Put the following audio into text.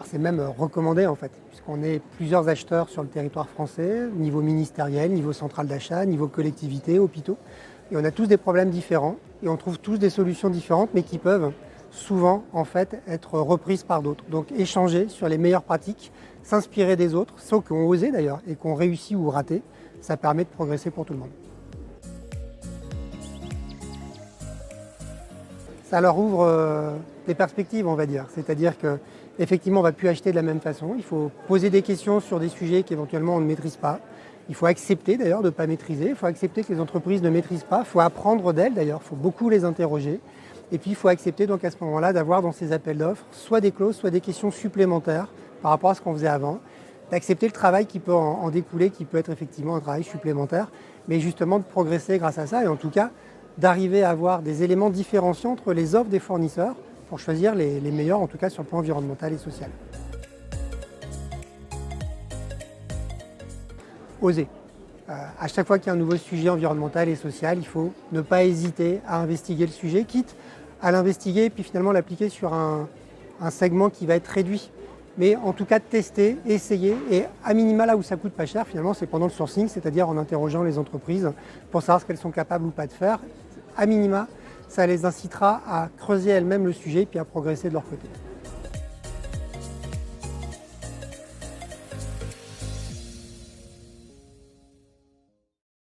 Alors, c'est même recommandé en fait, puisqu'on est plusieurs acheteurs sur le territoire français, niveau ministériel, niveau central d'achat, niveau collectivité, hôpitaux. Et on a tous des problèmes différents et on trouve tous des solutions différentes, mais qui peuvent souvent en fait être reprises par d'autres. Donc échanger sur les meilleures pratiques, s'inspirer des autres, ceux qui ont osé d'ailleurs et qui ont réussi ou raté, ça permet de progresser pour tout le monde. Ça leur ouvre des perspectives, on va dire. C'est-à-dire qu'effectivement, on ne va plus acheter de la même façon. Il faut poser des questions sur des sujets qu'éventuellement on ne maîtrise pas. Il faut accepter d'ailleurs de ne pas maîtriser. Il faut accepter que les entreprises ne maîtrisent pas. Il faut apprendre d'elles d'ailleurs. Il faut beaucoup les interroger. Et puis il faut accepter donc à ce moment-là d'avoir dans ces appels d'offres soit des clauses, soit des questions supplémentaires par rapport à ce qu'on faisait avant. D'accepter le travail qui peut en découler, qui peut être effectivement un travail supplémentaire, mais justement de progresser grâce à ça. Et en tout cas, d'arriver à avoir des éléments différenciants entre les offres des fournisseurs pour choisir les meilleurs, en tout cas sur le plan environnemental et social. Oser. À chaque fois qu'il y a un nouveau sujet environnemental et social, il faut ne pas hésiter à investiguer le sujet, quitte à l'investiguer et puis finalement l'appliquer sur un segment qui va être réduit. Mais en tout cas, tester, essayer, et à minima là où ça coûte pas cher, finalement, c'est pendant le sourcing, c'est-à-dire en interrogeant les entreprises pour savoir ce qu'elles sont capables ou pas de faire. À minima, ça les incitera à creuser elles-mêmes le sujet et puis à progresser de leur côté.